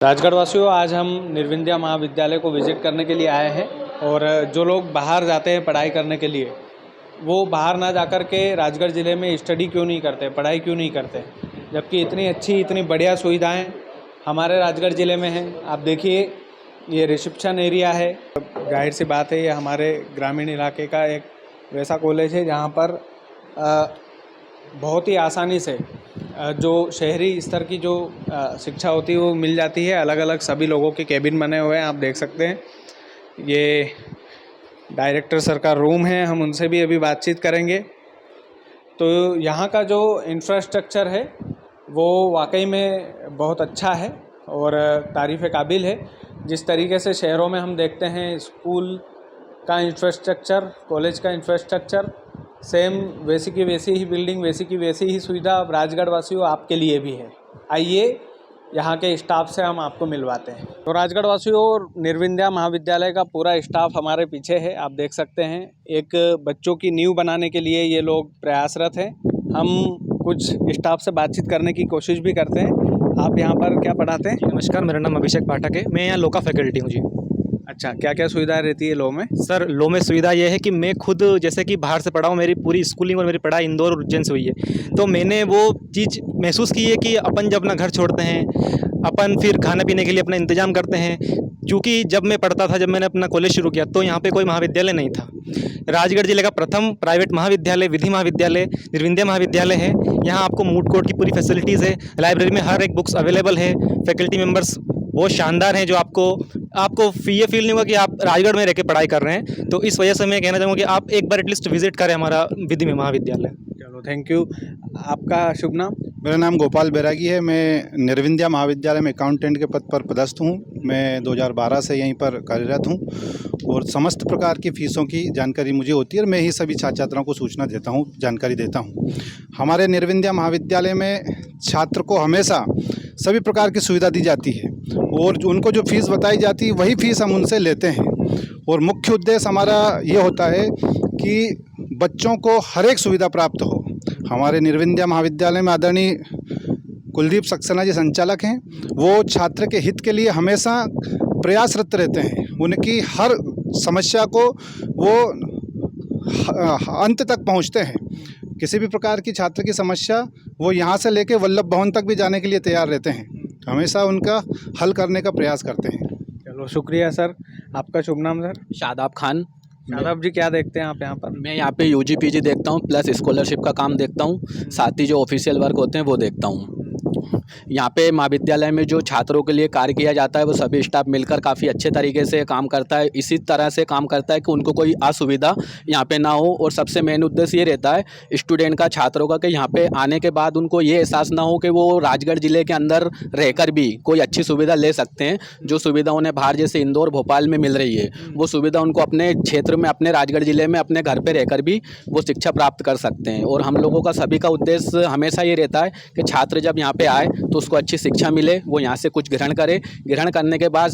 राजगढ़ वासियों, आज हम निर्विंध्या महाविद्यालय को विजिट करने के लिए आए हैं। और जो लोग बाहर जाते हैं पढ़ाई करने के लिए, वो बाहर ना जाकर के राजगढ़ ज़िले में स्टडी क्यों नहीं करते, पढ़ाई क्यों नहीं करते, जबकि इतनी अच्छी इतनी बढ़िया सुविधाएं हमारे राजगढ़ ज़िले में हैं। आप देखिए, ये रिसेप्शन एरिया है। जाहिर सी बात है, ये हमारे ग्रामीण इलाके का एक वैसा कॉलेज है जहाँ पर बहुत ही आसानी से जो शहरी स्तर की जो शिक्षा होती है वो मिल जाती है। अलग अलग सभी लोगों के केबिन बने हुए हैं, आप देख सकते हैं। ये डायरेक्टर सर का रूम है, हम उनसे भी अभी बातचीत करेंगे। तो यहाँ का जो इंफ्रास्ट्रक्चर है वो वाकई में बहुत अच्छा है और तारीफ़ काबिल है। जिस तरीके से शहरों में हम देखते हैं स्कूल का इंफ्रास्ट्रक्चर, कॉलेज का इंफ्रास्ट्रक्चर सेम वैसी की वैसी ही बिल्डिंग, वैसी की वैसी ही सुविधा अब राजगढ़ वासियों आपके लिए भी है। आइए यहाँ के स्टाफ से हम आपको मिलवाते हैं। तो राजगढ़ वासियों, निर्विंध्या महाविद्यालय का पूरा स्टाफ हमारे पीछे है, आप देख सकते हैं। एक बच्चों की नींव बनाने के लिए ये लोग प्रयासरत हैं। हम कुछ स्टाफ से बातचीत करने की कोशिश भी करते हैं। आप यहाँ पर क्या पढ़ाते हैं? नमस्कार, मेरा नाम अभिषेक पाठक है। मैं यहाँ लॉ का फैकल्टी हूँ जी। अच्छा, क्या क्या सुविधाएं रहती है लॉ में? सर, लॉ में सुविधा ये है कि मैं खुद जैसे कि बाहर से पढ़ा हूँ, मेरी पूरी स्कूलिंग और मेरी पढ़ाई इंदौर और उज्जैन से हुई है। तो मैंने वो चीज़ महसूस की है कि अपन जब अपना घर छोड़ते हैं, अपन फिर खाने पीने के लिए अपना इंतजाम करते हैं। क्योंकि जब मैं पढ़ता था, जब मैंने अपना कॉलेज शुरू किया, तो यहाँ पे कोई महाविद्यालय नहीं था। राजगढ़ जिले का प्रथम प्राइवेट महाविद्यालय विधि महाविद्यालय निर्विंध्या महाविद्यालय है। यहाँ आपको मूड कोर्ट की पूरी फैसिलिटीज़ है, लाइब्रेरी में हर एक बुक्स अवेलेबल है, फैकल्टी मेंबर्स बहुत शानदार हैं, जो आपको ये फील नहीं होगा कि आप राजगढ़ में रह के पढ़ाई कर रहे हैं। तो इस वजह से मैं कहना चाहूँगा कि आप एक बार एटलीस्ट विजिट करें हमारा विधि में महाविद्यालय। चलो, थैंक यू। आपका शुभ नाम? मेरा नाम गोपाल बैरागी है। मैं निर्विंध्या महाविद्यालय में अकाउंटेंट के पद पर पदस्थ हूँ। मैं 2012 से यहीं पर कार्यरत हूँ और समस्त प्रकार की फ़ीसों की जानकारी मुझे होती है और मैं ही सभी छात्र छात्राओं को सूचना देता हूँ, जानकारी देता हूँ। हमारे निर्विंध्या महाविद्यालय में छात्र को हमेशा सभी प्रकार की सुविधा दी जाती है और उनको जो फ़ीस बताई जाती है वही फ़ीस हम उनसे लेते हैं। और मुख्य उद्देश्य हमारा ये होता है कि बच्चों को हर एक सुविधा प्राप्त हो। हमारे निर्विंध्या महाविद्यालय में आदरणीय कुलदीप सक्सेना जी संचालक हैं, वो छात्र के हित के लिए हमेशा प्रयासरत रहते हैं। उनकी हर समस्या को वो अंत तक पहुंचते हैं। किसी भी प्रकार की छात्र की समस्या वो यहाँ से लेके वल्लभ भवन तक भी जाने के लिए तैयार रहते हैं, हमेशा उनका हल करने का प्रयास करते हैं। चलो, शुक्रिया सर। आपका शुभ नाम सर? शादाब खान। शादाब जी, क्या देखते हैं आप यहाँ पर? मैं यहाँ पे यूजी पीजी देखता हूँ, प्लस स्कॉलरशिप का काम देखता हूँ, साथ ही जो ऑफिशियल वर्क होते हैं वो देखता हूँ। यहाँ पे महाविद्यालय में जो छात्रों के लिए कार्य किया जाता है वो सभी स्टाफ मिलकर काफ़ी अच्छे तरीके से काम करता है। इसी तरह से काम करता है कि उनको कोई असुविधा यहाँ पे ना हो। और सबसे मेन उद्देश्य ये रहता है स्टूडेंट का, छात्रों का, कि यहाँ पे आने के बाद उनको ये एहसास ना हो कि वो राजगढ़ ज़िले के अंदर रहकर भी कोई अच्छी सुविधा ले सकते हैं। जो सुविधा उन्हें बाहर जैसे इंदौर भोपाल में मिल रही है, वो सुविधा उनको अपने क्षेत्र में, अपने राजगढ़ ज़िले में, अपने घर पर रहकर भी वो शिक्षा प्राप्त कर सकते हैं। और हम लोगों का सभी का उद्देश्य हमेशा ये रहता है कि छात्र जब यहाँ पे आए तो उसको अच्छी शिक्षा मिले, वो यहाँ से कुछ ग्रहण करे, ग्रहण करने के बाद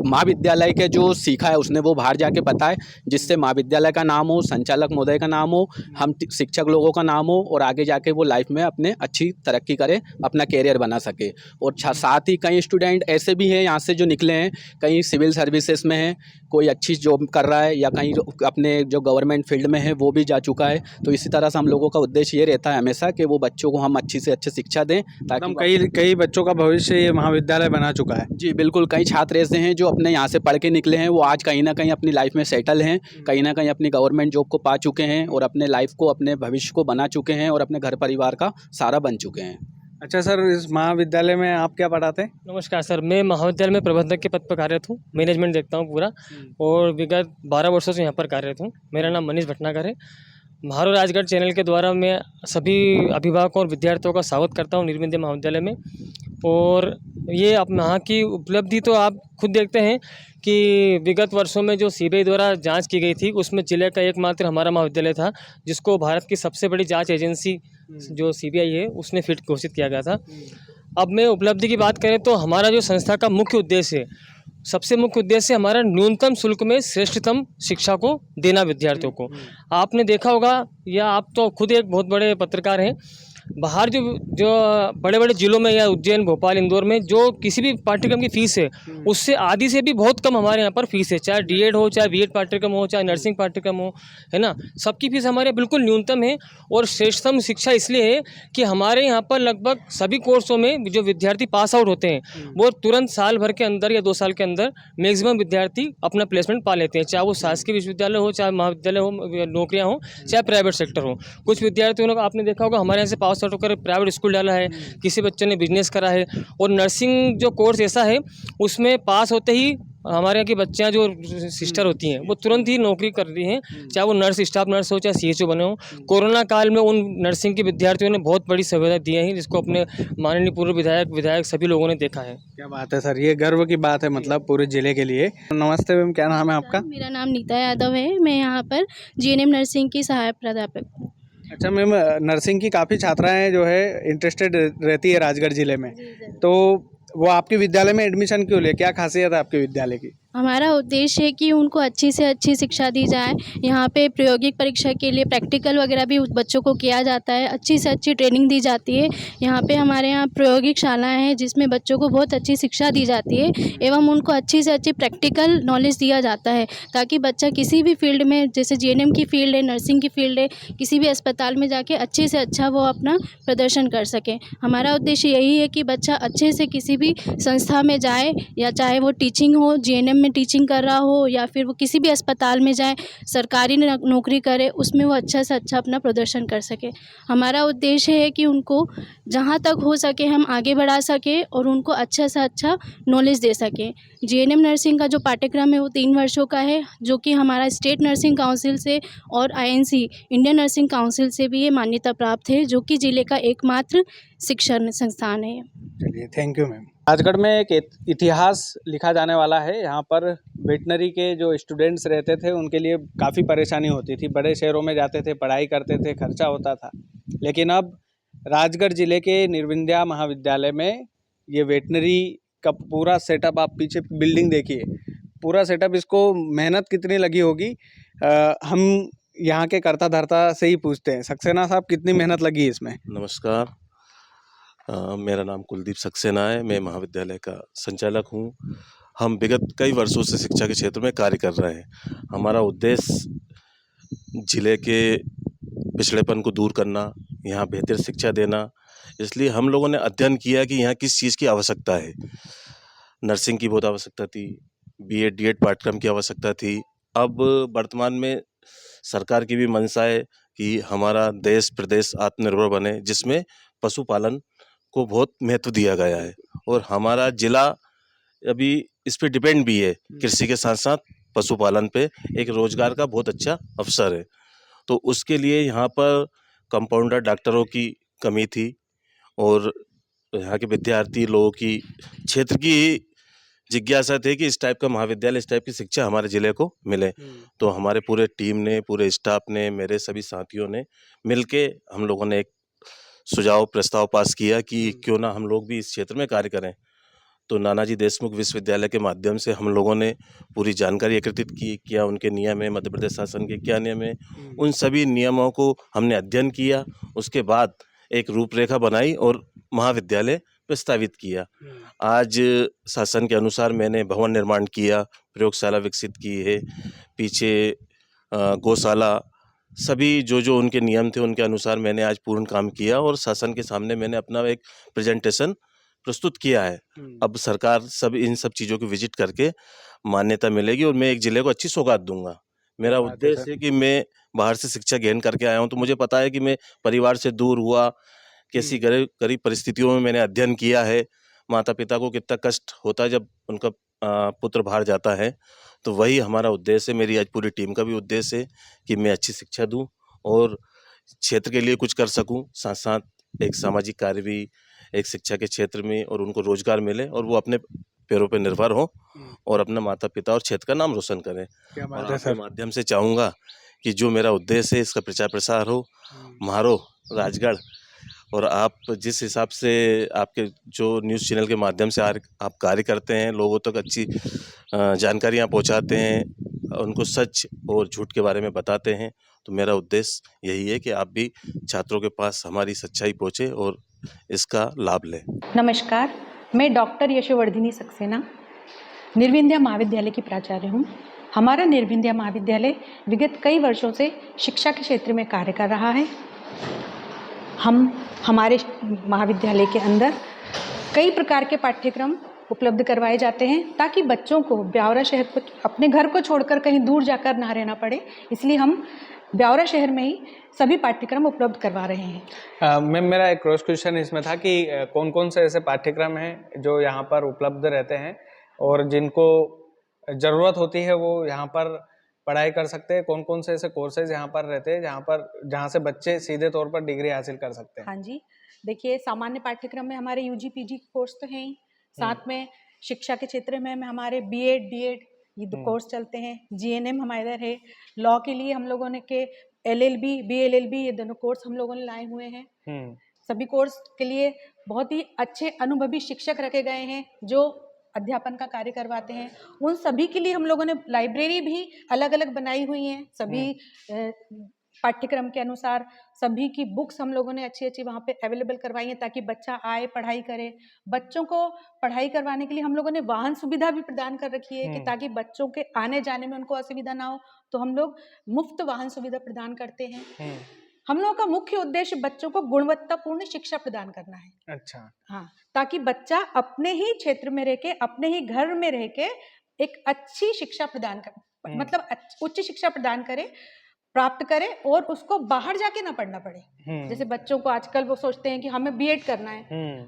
महाविद्यालय के जो सीखा है उसने वो बाहर जाके बताए, जिससे महाविद्यालय का नाम हो, संचालक महोदय का नाम हो, हम शिक्षक लोगों का नाम हो, और आगे जाके वो लाइफ में अपने अच्छी तरक्की करे, अपना कैरियर बना सके। और साथ ही कई स्टूडेंट ऐसे भी हैं यहाँ से जो निकले हैं, कहीं सिविल सर्विसेज में हैं, कोई अच्छी जॉब कर रहा है, या कहीं अपने जो गवर्नमेंट फील्ड में है वो भी जा चुका है। तो इसी तरह से हम लोगों का उद्देश्य ये रहता है हमेशा कि वो बच्चों को हम अच्छी से अच्छी शिक्षा दें, ताकि कई बच्चों का भविष्य ये महाविद्यालय बना चुका है। जी बिल्कुल, कई छात्र ऐसे हैं जो अपने यहाँ से पढ़ के निकले हैं, वो आज कहीं ना कहीं अपनी लाइफ में सेटल हैं, कहीं ना कहीं अपनी गवर्नमेंट जॉब को पा चुके हैं और अपने लाइफ को, अपने भविष्य को बना चुके हैं और अपने घर परिवार का सारा बन चुके हैं। अच्छा सर, इस महाविद्यालय में आप क्या पढ़ाते हैं? नमस्कार सर, मैं महाविद्यालय में प्रबंधक के पद पर कार्यरत हूँ। मैनेजमेंट देखता हूँ पूरा, और विगत 12 वर्षों से यहाँ पर कार्यरत हूँ। मेरा नाम मनीष भटनागर है। महारो राजगढ़ चैनल के द्वारा मैं सभी अभिभावकों और विद्यार्थियों का स्वागत करता हूँ निर्विंध्या महाविद्यालय में। और ये आप यहाँ की उपलब्धि तो आप खुद देखते हैं कि विगत वर्षों में जो सीबीआई द्वारा जांच की गई थी, उसमें जिले का एकमात्र हमारा महाविद्यालय था, जिसको भारत की सबसे बड़ी जांच एजेंसी जो सीबीआई है उसने फिट घोषित किया गया था। अब मैं उपलब्धि की बात करें तो हमारा जो संस्था का मुख्य उद्देश्य है, सबसे मुख्य उद्देश्य हमारा न्यूनतम शुल्क में श्रेष्ठतम शिक्षा को देना विद्यार्थियों को। आपने देखा होगा, या आप तो खुद एक बहुत बड़े पत्रकार हैं, बाहर जो जो बड़े बड़े ज़िलों में या उज्जैन, भोपाल, इंदौर में जो किसी भी पाठ्यक्रम की फ़ीस है, उससे आधी से भी बहुत कम हमारे यहाँ पर फ़ीस है। चाहे डीएड हो, चाहे बीएड पाठ्यक्रम हो, चाहे नर्सिंग पाठ्यक्रम हो, है ना? सबकी फ़ीस हमारे यहाँ बिल्कुल न्यूनतम है। और श्रेष्ठतम शिक्षा इसलिए है कि हमारे यहाँ पर लगभग सभी कोर्सों में जो विद्यार्थी पास आउट होते हैं, वो तुरंत साल भर के अंदर या 2 साल के अंदर मैक्सिमम विद्यार्थी अपना प्लेसमेंट पा लेते हैं। चाहे वो शासकीय विश्वविद्यालय हो, चाहे महाविद्यालय हो, नौकरियाँ हों, चाहे प्राइवेट सेक्टर हो। कुछ विद्यार्थियों ने आपने देखा होगा हमारे यहाँ से पास आउट होकर प्राइवेट स्कूल डाला है, किसी बच्चे ने बिजनेस करा है। और नर्सिंग जो कोर्स ऐसा है, उसमें पास होते ही हमारे यहाँ की बच्चियाँ जो सिस्टर होती हैं, वो तुरंत ही नौकरी कर रही हैं, चाहे वो नर्स, स्टाफ नर्स हो, चाहे सीएचओ बने हो। कोरोना काल में उन नर्सिंग के विद्यार्थियों ने बहुत बड़ी सुविधा दी है, जिसको अपने माननीय पूर्व विधायक सभी लोगों ने देखा है। क्या बात है सर, ये गर्व की बात है मतलब पूरे ज़िले के लिए। नमस्ते मैम, क्या नाम है आपका? मेरा नाम नीता यादव है। मैं यहाँ पर जीएनएम नर्सिंग की सहायक प्राध्यापक हूँ। अच्छा मैम, नर्सिंग की काफ़ी छात्राएं जो है इंटरेस्टेड रहती है राजगढ़ ज़िले में, तो वो आपके विद्यालय में एडमिशन क्यों ले? क्या खासियत है आपके विद्यालय की? हमारा उद्देश्य है कि उनको अच्छी से अच्छी शिक्षा दी जाए। यहाँ पे प्रायोगिक परीक्षा के लिए प्रैक्टिकल वगैरह भी उस बच्चों को किया जाता है, अच्छी से अच्छी ट्रेनिंग दी जाती है। यहाँ पे हमारे यहाँ प्रायोगिक शालाएँ हैं जिसमें बच्चों को बहुत अच्छी शिक्षा दी जाती है एवं उनको अच्छी से अच्छी प्रैक्टिकल नॉलेज दिया जाता है, ताकि बच्चा किसी भी फील्ड में, जैसे जीएनएम की फील्ड है, नर्सिंग की फील्ड है, किसी भी अस्पताल में जाके अच्छे से अच्छा वो अपना प्रदर्शन कर सके। हमारा उद्देश्य यही है कि बच्चा अच्छे से किसी भी संस्था में जाए, या चाहे वो टीचिंग हो, जीएनएम में टीचिंग कर रहा हो, या फिर वो किसी भी अस्पताल में जाए, सरकारी नौकरी करे, उसमें वो अच्छा से अच्छा अपना प्रदर्शन कर सके। हमारा उद्देश्य है कि उनको जहाँ तक हो सके हम आगे बढ़ा सकें और उनको अच्छा से अच्छा नॉलेज दे सकें। जीएनएम नर्सिंग का जो पाठ्यक्रम है वो 3 वर्षों का है, जो कि हमारा स्टेट नर्सिंग काउंसिल से और आईएनसी इंडियन नर्सिंग काउंसिल से भी ये मान्यता प्राप्त है, जो कि ज़िले का एकमात्र शिक्षण संस्थान है। चलिए, थैंक यू मैम। राजगढ़ में एक इतिहास लिखा जाने वाला है। यहाँ पर वेटनरी के जो स्टूडेंट्स रहते थे उनके लिए काफ़ी परेशानी होती थी। बड़े शहरों में जाते थे, पढ़ाई करते थे, खर्चा होता था। लेकिन अब राजगढ़ ज़िले के निर्विंध्या महाविद्यालय में ये वेटनरी का पूरा सेटअप, आप पीछे बिल्डिंग देखिए, पूरा सेटअप, इसको मेहनत कितनी लगी होगी हम यहाँ के कर्ता धर्ता से ही पूछते हैं। सक्सेना साहब, कितनी मेहनत लगी इसमें? नमस्कार, मेरा नाम कुलदीप सक्सेना है। मैं महाविद्यालय का संचालक हूँ। हम विगत कई वर्षों से शिक्षा के क्षेत्र में कार्य कर रहे हैं। हमारा उद्देश्य जिले के पिछड़ेपन को दूर करना, यहाँ बेहतर शिक्षा देना। इसलिए हम लोगों ने अध्ययन किया कि यहाँ किस चीज़ की आवश्यकता है। नर्सिंग की बहुत आवश्यकता थी, बीएड डीएड पाठ्यक्रम की आवश्यकता थी। अब वर्तमान में सरकार की भी मंशा है कि हमारा देश प्रदेश आत्मनिर्भर बने, जिसमें पशुपालन को बहुत महत्व दिया गया है। और हमारा जिला अभी इस पे डिपेंड भी है, कृषि के साथ साथ पशुपालन पे एक रोजगार का बहुत अच्छा अवसर है। तो उसके लिए यहाँ पर कंपाउंडर डॉक्टरों की कमी थी, और यहाँ के विद्यार्थी लोगों की क्षेत्र की जिज्ञासा थी कि इस टाइप का महाविद्यालय, इस टाइप की शिक्षा हमारे ज़िले को मिले। तो हमारे पूरे टीम ने, पूरे स्टाफ ने, मेरे सभी साथियों ने मिलके हम लोगों ने एक सुझाव प्रस्ताव पास किया कि क्यों ना हम लोग भी इस क्षेत्र में कार्य करें। तो नानाजी देशमुख विश्वविद्यालय के माध्यम से हम लोगों ने पूरी जानकारी एकत्रित की, क्या उनके नियम है, मध्य प्रदेश शासन के क्या नियम है, उन सभी नियमों को हमने अध्ययन किया। उसके बाद एक रूपरेखा बनाई और महाविद्यालय प्रस्तावित किया। आज शासन के अनुसार मैंने भवन निर्माण किया, प्रयोगशाला विकसित की है, पीछे गौशाला, सभी जो उनके नियम थे उनके अनुसार मैंने आज पूर्ण काम किया और शासन के सामने मैंने अपना एक प्रेजेंटेशन प्रस्तुत किया है। अब सरकार इन सब चीज़ों की विजिट करके मान्यता मिलेगी और मैं एक ज़िले को अच्छी सौगात दूंगा। मेरा उद्देश्य है कि मैं बाहर से शिक्षा ग्रहण करके आया हूँ, तो मुझे पता है कि मैं परिवार से दूर हुआ, कैसी गरीब परिस्थितियों में मैंने अध्ययन किया है, माता पिता को कितना कष्ट होता है जब उनका पुत्र बाहर जाता है। तो वही हमारा उद्देश्य है, मेरी आज पूरी टीम का भी उद्देश्य है कि मैं अच्छी शिक्षा दूं और क्षेत्र के लिए कुछ कर सकूं, साथ साथ एक सामाजिक कार्य भी एक शिक्षा के क्षेत्र में, और उनको रोजगार मिले और वो अपने पैरों पर निर्भर हो और अपना माता पिता और क्षेत्र का नाम रोशन करें। और आपके माध्यम से चाहूँगा कि जो मेरा उद्देश्य है इसका प्रचार प्रसार हो, म्हारो राजगढ़। और आप जिस हिसाब से आपके जो न्यूज़ चैनल के माध्यम से आप कार्य करते हैं, लोगों तक अच्छी जानकारियाँ पहुंचाते हैं, उनको सच और झूठ के बारे में बताते हैं। तो मेरा उद्देश्य यही है कि आप भी छात्रों के पास हमारी सच्चाई पहुँचे और इसका लाभ लें। नमस्कार, मैं डॉक्टर यशोवर्धिनी सक्सेना निर्विंध्या महाविद्यालय की प्राचार्य हूँ। हमारा निर्विंध्या महाविद्यालय विगत कई वर्षों से शिक्षा के क्षेत्र में कार्य कर रहा है। हम हमारे महाविद्यालय के अंदर कई प्रकार के पाठ्यक्रम उपलब्ध करवाए जाते हैं ताकि बच्चों को ब्यावरा शहर को अपने घर को छोड़कर कहीं दूर जाकर ना रहना पड़े, इसलिए हम ब्यावरा शहर में ही सभी पाठ्यक्रम उपलब्ध करवा रहे हैं। मैम, मेरा एक क्रॉस क्वेश्चन इसमें था कि कौन कौन से ऐसे पाठ्यक्रम हैं जो यहाँ पर उपलब्ध रहते हैं और जिनको ज़रूरत होती है वो यहाँ पर पढ़ाई कर सकते हैं? कौन कौन से ऐसे कोर्सेज यहाँ पर रहते हैं जहाँ से बच्चे सीधे तौर पर डिग्री हासिल कर सकते हैं? हाँ जी, देखिए सामान्य पाठ्यक्रम में हमारे यूजी पीजी कोर्स तो हैं ही, साथ में शिक्षा के क्षेत्र में हमारे बीएड डीएड ये दो कोर्स चलते हैं। जीएनएम हमारे इधर है। लॉ के लिए हम लोगों ने के एलएलबी बीएलएलबी ये दोनों कोर्स हम लोगों ने लाए हुए हैं। सभी कोर्स के लिए बहुत ही अच्छे अनुभवी शिक्षक रखे गए हैं जो अध्यापन का कार्य करवाते हैं। उन सभी के लिए हम लोगों ने लाइब्रेरी भी अलग अलग बनाई हुई हैं। सभी पाठ्यक्रम के अनुसार सभी की बुक्स हम लोगों ने अच्छी अच्छी वहाँ पे अवेलेबल करवाई हैं ताकि बच्चा आए पढ़ाई करे। बच्चों को पढ़ाई करवाने के लिए हम लोगों ने वाहन सुविधा भी प्रदान कर रखी है कि ताकि बच्चों के आने जाने में उनको असुविधा ना हो, तो हम लोग मुफ्त वाहन सुविधा प्रदान करते हैं। हम लोगों का मुख्य उद्देश्य बच्चों को गुणवत्तापूर्ण शिक्षा प्रदान करना है। अच्छा। हाँ, ताकि बच्चा अपने ही क्षेत्र में रह के अपने ही घर में रह के एक अच्छी शिक्षा प्रदान कर मतलब उच्च शिक्षा प्रदान करे, प्राप्त करे और उसको बाहर जाके ना पढ़ना पड़े। जैसे बच्चों को आजकल वो सोचते हैं कि हमें बीएड करना है,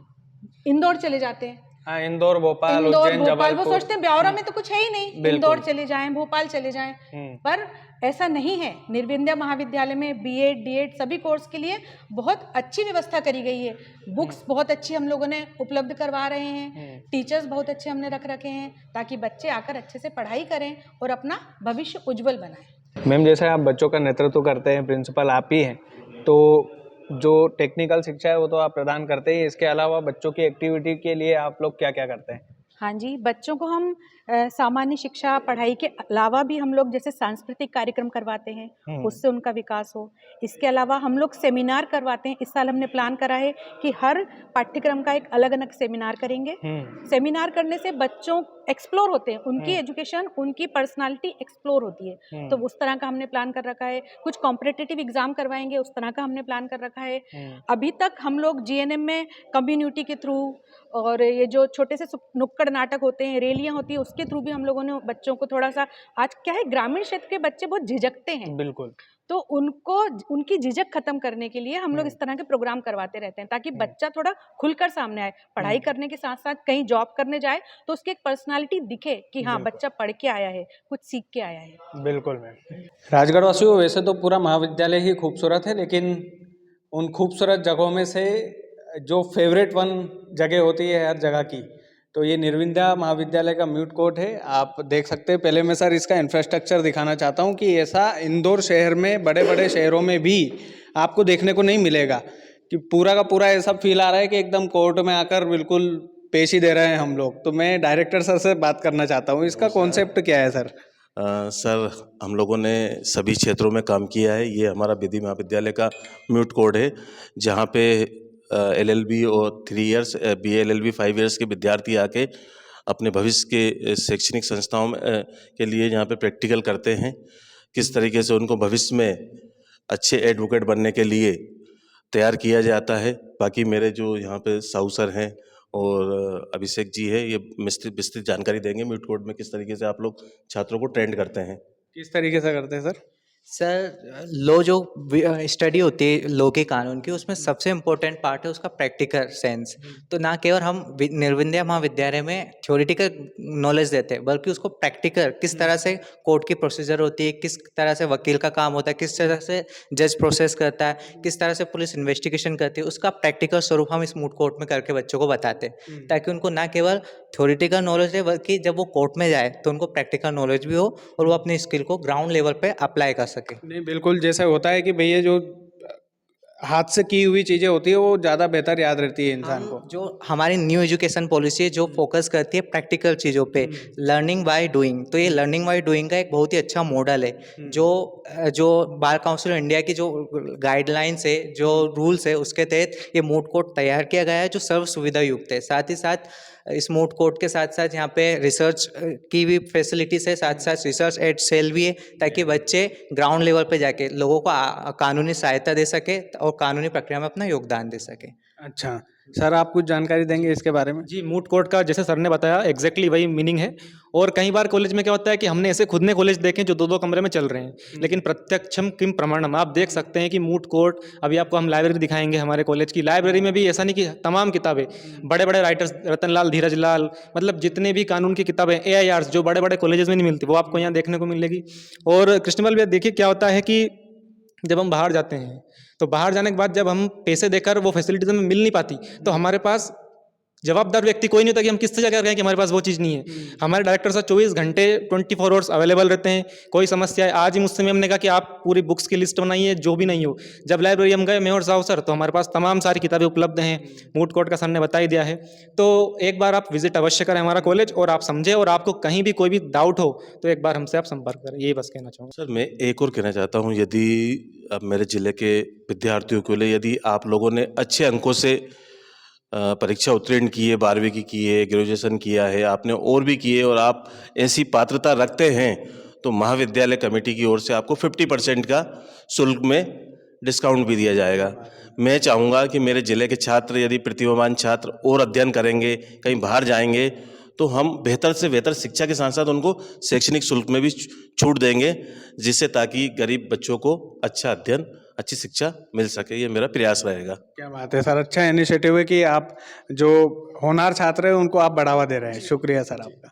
इंदौर चले जाते हैं। हाँ, इंदौर, भोपाल, उज्जैन, वो जबलपुर। सोचते हैं ब्यावरा में तो कुछ है ही नहीं, इंदौर चले जाएं, भोपाल चले जाएं, पर ऐसा नहीं है। निर्विंध्या महाविद्यालय में बीएड डीएड सभी कोर्स के लिए बहुत अच्छी व्यवस्था करी गई है। बुक्स बहुत अच्छी हम लोगों ने उपलब्ध करवा रहे हैं, टीचर्स बहुत अच्छे हमने रख रखे हैं ताकि बच्चे आकर अच्छे से पढ़ाई करें और अपना भविष्य उज्जवल बनाएं। मैम, जैसे आप बच्चों का नेतृत्व करते हैं, प्रिंसिपल आप ही हैं, तो जो टेक्निकल शिक्षा है वो तो आप प्रदान करते ही, इसके अलावा बच्चों की एक्टिविटी के लिए आप लोग क्या क्या करते हैं? हाँ जी, बच्चों को हम सामान्य शिक्षा पढ़ाई के अलावा भी हम लोग जैसे सांस्कृतिक कार्यक्रम करवाते हैं, उससे उनका विकास हो। इसके अलावा हम लोग सेमिनार करवाते हैं। इस साल हमने प्लान करा है कि हर पाठ्यक्रम का एक अलग अलग सेमिनार करेंगे। सेमिनार करने से बच्चों एक्सप्लोर होते हैं, उनकी एजुकेशन उनकी पर्सनालिटी एक्सप्लोर होती है, तो उस तरह का हमने प्लान कर रखा है। कुछ कॉम्पिटिटिव एग्जाम करवाएंगे, उस तरह का हमने प्लान कर रखा है। अभी तक हम लोग जीएनएम में कम्युनिटी के थ्रू और ये जो छोटे से नुक्कड़ नाटक होते हैं, रैलियां होती है, उसके थ्रू भी हम लोगों ने बच्चों को थोड़ा सा, आज क्या है ग्रामीण क्षेत्र के बच्चे बहुत झिझकते हैं, बिल्कुल, तो उनको उनकी झिझक खत्म करने के लिए हम लोग इस तरह के प्रोग्राम करवाते रहते हैं ताकि बच्चा थोड़ा खुलकर सामने आए। पढ़ाई करने के साथ साथ कहीं जॉब करने जाए तो उसकी एक पर्सनालिटी दिखे कि हाँ बच्चा पढ़ के आया है, कुछ सीख के आया है। बिल्कुल मैम। राजगढ़ वासियों, वैसे तो पूरा महाविद्यालय ही खूबसूरत है, लेकिन उन खूबसूरत जगहों में से जो फेवरेट वन जगह होती है हर जगह की, तो ये निर्विंध्या महाविद्यालय का म्यूट कोर्ट है। आप देख सकते हैं। पहले मैं सर इसका इंफ्रास्ट्रक्चर दिखाना चाहता हूँ कि ऐसा इंदौर शहर में, बड़े बड़े शहरों में भी आपको देखने को नहीं मिलेगा कि पूरा का पूरा ऐसा फील आ रहा है कि एकदम कोर्ट में आकर बिल्कुल पेश ही दे रहे हैं हम लोग। तो मैं डायरेक्टर सर से बात करना चाहता हूँ, इसका कॉन्सेप्ट क्या है सर? सर, हम लोगों ने सभी क्षेत्रों में काम किया है। ये हमारा विधि महाविद्यालय का म्यूट कोड है, जहाँ पे एलएलबी और 3 इयर्स, बीएलएलबी 5 इयर्स के विद्यार्थी आके अपने भविष्य के शैक्षणिक संस्थाओं में के लिए यहाँ पे प्रैक्टिकल करते हैं। किस तरीके से उनको भविष्य में अच्छे एडवोकेट बनने के लिए तैयार किया जाता है। बाकी मेरे जो यहाँ पे साहू सर हैं और अभिषेक जी है, ये विस्तृत जानकारी देंगे म्यूट कोड में किस तरीके से आप लोग छात्रों को ट्रेंड करते हैं। किस तरीके से करते हैं सर? सर, लॉ जो स्टडी होती है लॉ के कानून की, उसमें सबसे इम्पोर्टेंट पार्ट है उसका प्रैक्टिकल सेंस। तो ना केवल हम निर्विंध्या महाविद्यालय में थ्योरेटिकल नॉलेज देते हैं, बल्कि उसको प्रैक्टिकल, किस तरह से कोर्ट की प्रोसीजर होती है, किस तरह से वकील का काम होता है, किस तरह से जज प्रोसेस करता है, किस तरह से पुलिस इन्वेस्टिगेशन करती है, उसका प्रैक्टिकल स्वरूप हम इस मूट कोर्ट में करके बच्चों को बताते हैं, ताकि उनको ना केवल थ्योरेटिकल नॉलेज है, बल्कि जब वो कोर्ट में जाए तो उनको प्रैक्टिकल नॉलेज भी हो और वो अपनी स्किल को ग्राउंड लेवल पे अप्लाई कर सके। नहीं, बिल्कुल, जैसे होता है कि भैया जो हाथ से की हुई चीज़ें होती है वो ज़्यादा बेहतर याद रहती है इंसान को। जो हमारी न्यू एजुकेशन पॉलिसी है जो फोकस करती है प्रैक्टिकल चीज़ों पे, लर्निंग बाय डूइंग, तो ये लर्निंग बाय डूइंग का एक बहुत ही अच्छा मॉडल है जो बार काउंसिल ऑफ इंडिया की जो गाइडलाइंस है, जो रूल्स है, उसके तहत ये मूट कोर्ट तैयार किया गया है जो सर्व सुविधा युक्त है। साथ ही साथ इस मूट कोर्ट के साथ साथ यहाँ पे रिसर्च की भी फैसिलिटीज़ है, साथ साथ रिसर्च एड सेल भी है, ताकि बच्चे ग्राउंड लेवल पे जाके लोगों को कानूनी सहायता दे सके और कानूनी प्रक्रिया में अपना योगदान दे सके। अच्छा, सर आप कुछ जानकारी देंगे इसके बारे में? जी, मूट कोर्ट का जैसे सर ने बताया एग्जैक्टली वही मीनिंग है। और कई बार कॉलेज में क्या होता है कि हमने ऐसे खुद ने कॉलेज देखे जो 2-2 कमरे में चल रहे हैं, लेकिन प्रत्यक्षम किम प्रमाणम, आप देख सकते हैं कि मूट कोर्ट, अभी आपको हम लाइब्रेरी दिखाएंगे हमारे कॉलेज की लाइब्रेरी में भी ऐसा नहीं कि तमाम किताबें, बड़े बड़े राइटर्स रतन लाल, धीरज लाल, मतलब जितने भी कानून की किताबें AIRs जो बड़े बड़े कॉलेजेस में नहीं मिलती वो आपको यहाँ देखने को मिलेगी। और कृष्णमल भैया देखिए क्या होता है कि जब हम बाहर जाते हैं तो बाहर जाने के बाद जब हम पैसे देकर वो फैसिलिटीज हमें मिल नहीं पाती तो हमारे पास जवाबदार व्यक्ति कोई नहीं होता कि हम किस तरह करें कि हमारे पास वो चीज़ नहीं है। हमारे डायरेक्टर साहब 24 घंटे 24 आवर्स अवेलेबल रहते हैं। कोई समस्या है, आज ही मुझसे मैम ने कहा कि आप पूरी बुक्स की लिस्ट बनाइए जो भी नहीं हो। जब लाइब्रेरी हम गए मैं और साहब सर तो हमारे पास तमाम सारी किताबें उपलब्ध हैं, मूट कोर्ट का सर ने बता ही दिया है। तो एक बार आप विजिट अवश्य करें हमारा कॉलेज और आप समझें, और आपको कहीं भी कोई भी डाउट हो तो एक बार हमसे आप संपर्क करें, यही बस कहना चाहूँगा। सर मैं एक और कहना चाहता हूँ, यदि अब मेरे ज़िले के विद्यार्थियों के लिए यदि आप लोगों ने अच्छे अंकों से परीक्षा उत्तीर्ण की है, 12वीं की है, ग्रेजुएशन किया है, आपने और भी किए और आप ऐसी पात्रता रखते हैं तो महाविद्यालय कमेटी की ओर से आपको 50% का शुल्क में डिस्काउंट भी दिया जाएगा। मैं चाहूँगा कि मेरे ज़िले के छात्र, यदि प्रतिभावान छात्र और अध्ययन करेंगे, कहीं बाहर जाएंगे, तो हम बेहतर से बेहतर शिक्षा के साथ साथ उनको शैक्षणिक शुल्क में भी छूट देंगे, जिससे ताकि गरीब बच्चों को अच्छा अध्ययन, अच्छी शिक्षा मिल सके। ये मेरा प्रयास रहेगा। क्या बात है सर, अच्छा इनिशिएटिव है कि आप जो होनहार छात्र हैं उनको आप बढ़ावा दे रहे हैं। शुक्रिया सर आपका।